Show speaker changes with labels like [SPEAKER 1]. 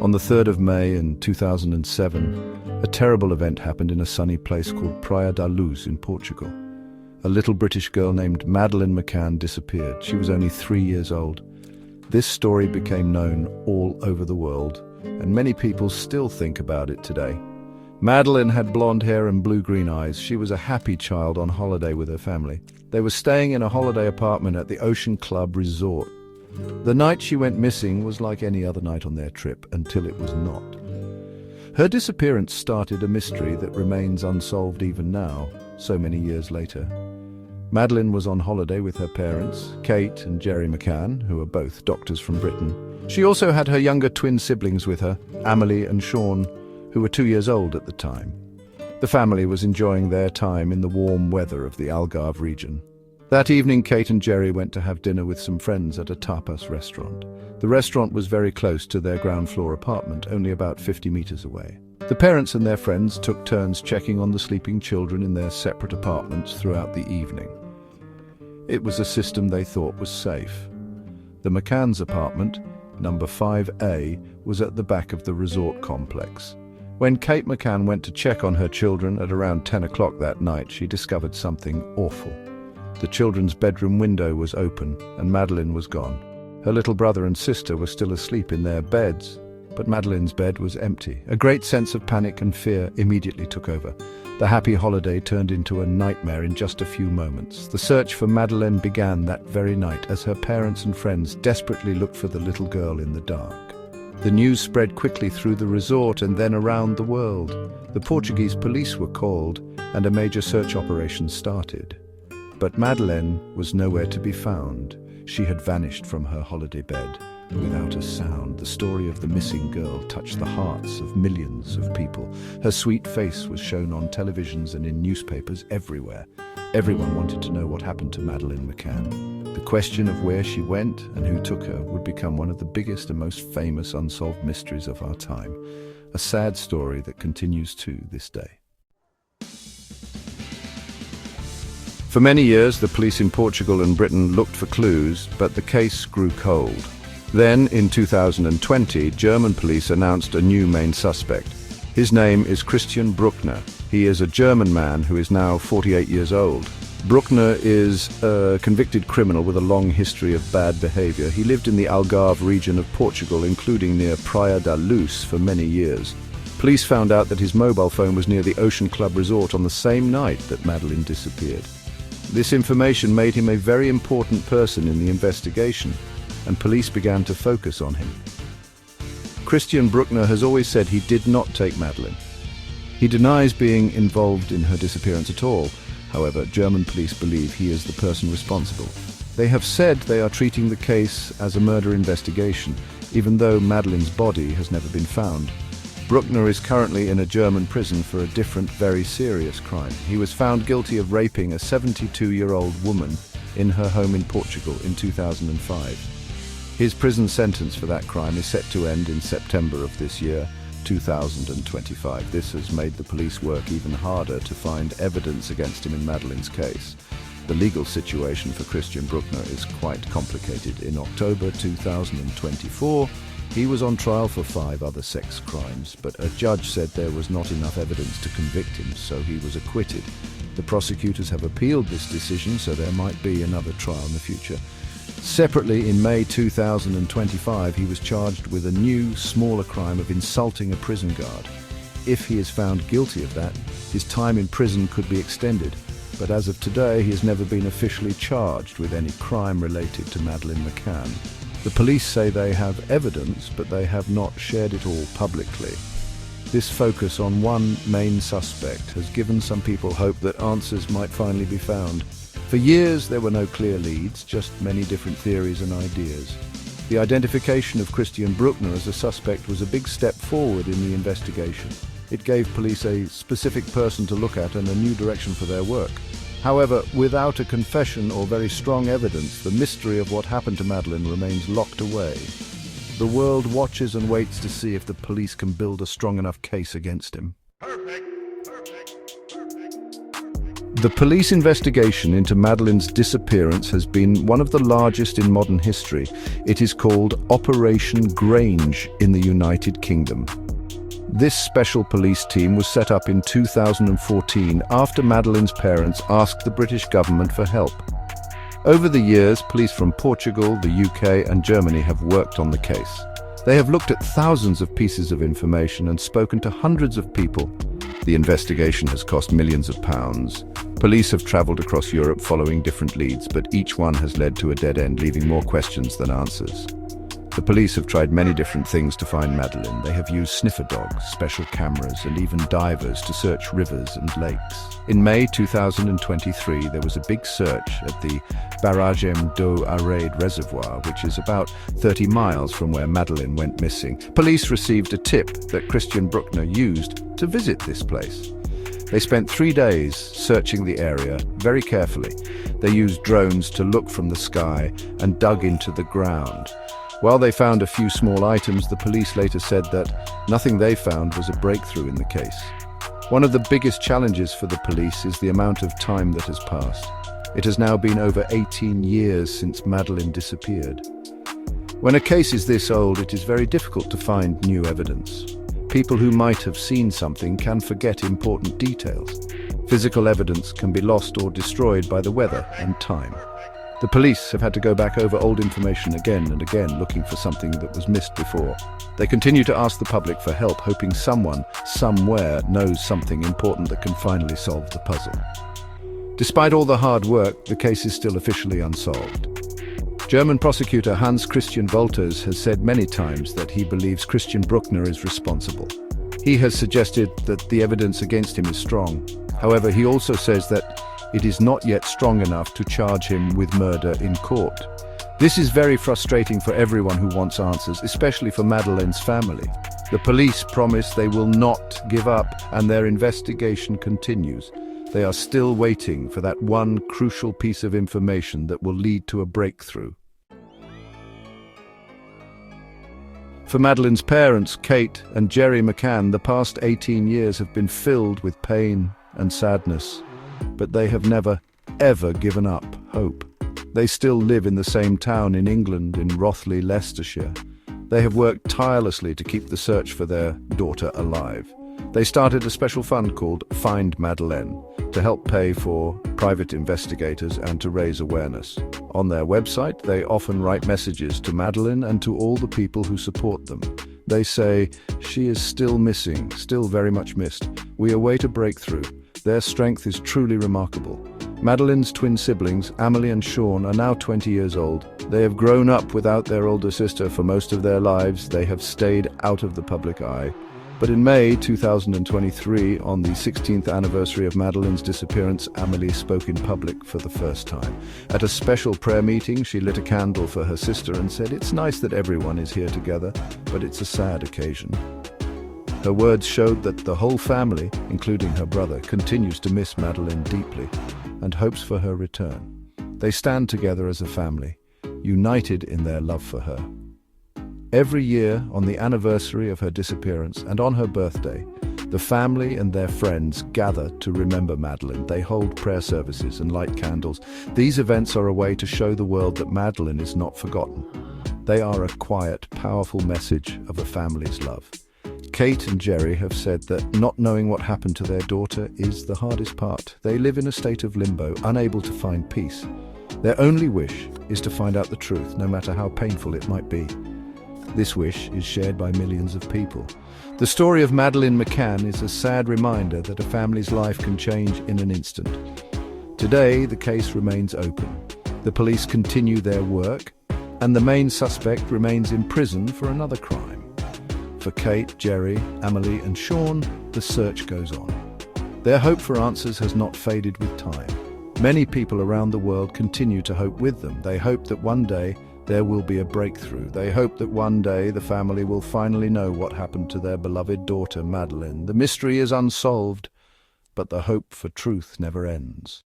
[SPEAKER 1] On the 3rd of May in 2007, a terrible event happened in a sunny place called Praia da Luz in Portugal. A little British girl named Madeleine McCann disappeared. She was only 3 years old. This story became known all over the world, and many people still think about it today. Madeleine had blonde hair and blue-green eyes. She was a happy child on holiday with her family. They were staying in a holiday apartment at the Ocean Club Resort. The night she went missing was like any other night on their trip, until it was not. Her disappearance started a mystery that remains unsolved even now, so many years later. Madeleine was on holiday with her parents, Kate and Gerry McCann, who are both doctors from Britain. She also had her younger twin siblings with her, Amelie and Sean, who were 2 years old at the time. The family was enjoying their time in the warm weather of the Algarve region. That evening, Kate and Gerry went to have dinner with some friends at a tapas restaurant. The restaurant was very close to their ground floor apartment, only about 50 meters away. The parents and their friends took turns checking on the sleeping children in their separate apartments throughout the evening. It was a system they thought was safe. The McCann's apartment, number 5A, was at the back of the resort complex. When Kate McCann went to check on her children at around 10 o'clock that night, she discovered something awful. The children's bedroom window was open and Madeleine was gone. Her little brother and sister were still asleep in their beds, but Madeleine's bed was empty. A great sense of panic and fear immediately took over. The happy holiday turned into a nightmare in just a few moments. The search for Madeleine began that very night as her parents and friends desperately looked for the little girl in the dark. The news spread quickly through the resort and then around the world. The Portuguese police were called and a major search operation started. But Madeleine was nowhere to be found. She had vanished from her holiday bed without a sound. The story of the missing girl touched the hearts of millions of people. Her sweet face was shown on televisions and in newspapers everywhere. Everyone wanted to know what happened to Madeleine McCann. The question of where she went and who took her would become one of the biggest and most famous unsolved mysteries of our time. A sad story that continues to this day. For many years, the police in Portugal and Britain looked for clues, but the case grew cold. Then, in 2020, German police announced a new main suspect. His name is Christian Bruckner. He is a German man who is now 48 years old. Bruckner is a convicted criminal with a long history of bad behavior. He lived in the Algarve region of Portugal, including near Praia da Luz, for many years. Police found out that his mobile phone was near the Ocean Club Resort on the same night that Madeleine disappeared. This information made him a very important person in the investigation, and police began to focus on him. Christian Bruckner has always said he did not take Madeleine. He denies being involved in her disappearance at all. However, German police believe he is the person responsible. They have said they are treating the case as a murder investigation, even though Madeleine's body has never been found. Bruckner is currently in a German prison for a different, very serious crime. He was found guilty of raping a 72-year-old woman in her home in Portugal in 2005. His prison sentence for that crime is set to end in September of this year, 2025. This has made the police work even harder to find evidence against him in Madeleine's case. The legal situation for Christian Bruckner is quite complicated. In October 2024, he was on trial for 5 other sex crimes, but a judge said there was not enough evidence to convict him, so he was acquitted. The prosecutors have appealed this decision, so there might be another trial in the future. Separately, in May 2025, he was charged with a new, smaller crime of insulting a prison guard. If he is found guilty of that, his time in prison could be extended, but as of today, he has never been officially charged with any crime related to Madeleine McCann. The police say they have evidence, but they have not shared it all publicly. This focus on one main suspect has given some people hope that answers might finally be found. For years, there were no clear leads, just many different theories and ideas. The identification of Christian Bruckner as a suspect was a big step forward in the investigation. It gave police a specific person to look at and a new direction for their work. However, without a confession or very strong evidence, the mystery of what happened to Madeleine remains locked away. The world watches and waits to see if the police can build a strong enough case against him. The police investigation into Madeleine's disappearance has been one of the largest in modern history. It is called Operation Grange in the United Kingdom. This special police team was set up in 2014 after Madeleine's parents asked the British government for help. Over the years, police from Portugal, the UK and Germany have worked on the case. They have looked at thousands of pieces of information and spoken to hundreds of people. The investigation has cost millions of pounds. Police have travelled across Europe following different leads, but each one has led to a dead end, leaving more questions than answers. The police have tried many different things to find Madeleine. They have used sniffer dogs, special cameras, and even divers to search rivers and lakes. In May 2023, there was a big search at the Barragem do Arade Reservoir, which is about 30 miles from where Madeleine went missing. Police received a tip that Christian Bruckner used to visit this place. They spent 3 days searching the area very carefully. They used drones to look from the sky and dug into the ground. While they found a few small items, the police later said that nothing they found was a breakthrough in the case. One of the biggest challenges for the police is the amount of time that has passed. It has now been over 18 years since Madeleine disappeared. When a case is this old, it is very difficult to find new evidence. People who might have seen something can forget important details. Physical evidence can be lost or destroyed by the weather and time. The police have had to go back over old information again and again, looking for something that was missed before. They continue to ask the public for help, hoping someone, somewhere, knows something important that can finally solve the puzzle. Despite all the hard work, the case is still officially unsolved. German prosecutor Hans Christian Wolters has said many times that he believes Christian Bruckner is responsible. He has suggested that the evidence against him is strong. However, he also says that it is not yet strong enough to charge him with murder in court. This is very frustrating for everyone who wants answers, especially for Madeleine's family. The police promise they will not give up, and their investigation continues. They are still waiting for that one crucial piece of information that will lead to a breakthrough. For Madeleine's parents, Kate and Gerry McCann, the past 18 years have been filled with pain and sadness. But they have never, ever given up hope. They still live in the same town in England, in Rothley, Leicestershire. They have worked tirelessly to keep the search for their daughter alive. They started a special fund called Find Madeleine to help pay for private investigators and to raise awareness. On their website, they often write messages to Madeleine and to all the people who support them. They say, "She is still missing, still very much missed. We await a breakthrough." Their strength is truly remarkable. Madeleine's twin siblings, Amelie and Sean, are now 20 years old. They have grown up without their older sister for most of their lives. They have stayed out of the public eye. But in May 2023, on the 16th anniversary of Madeleine's disappearance, Amelie spoke in public for the first time. At a special prayer meeting, she lit a candle for her sister and said, "It's nice that everyone is here together, but it's a sad occasion." Her words showed that the whole family, including her brother, continues to miss Madeleine deeply and hopes for her return. They stand together as a family, united in their love for her. Every year, on the anniversary of her disappearance and on her birthday, the family and their friends gather to remember Madeleine. They hold prayer services and light candles. These events are a way to show the world that Madeleine is not forgotten. They are a quiet, powerful message of a family's love. Kate and Gerry have said that not knowing what happened to their daughter is the hardest part. They live in a state of limbo, unable to find peace. Their only wish is to find out the truth, no matter how painful it might be. This wish is shared by millions of people. The story of Madeleine McCann is a sad reminder that a family's life can change in an instant. Today, the case remains open. The police continue their work, and the main suspect remains in prison for another crime. For Kate, Gerry, Amelie and Sean, the search goes on. Their hope for answers has not faded with time. Many people around the world continue to hope with them. They hope that one day there will be a breakthrough. They hope that one day the family will finally know what happened to their beloved daughter, Madeleine. The mystery is unsolved, but the hope for truth never ends.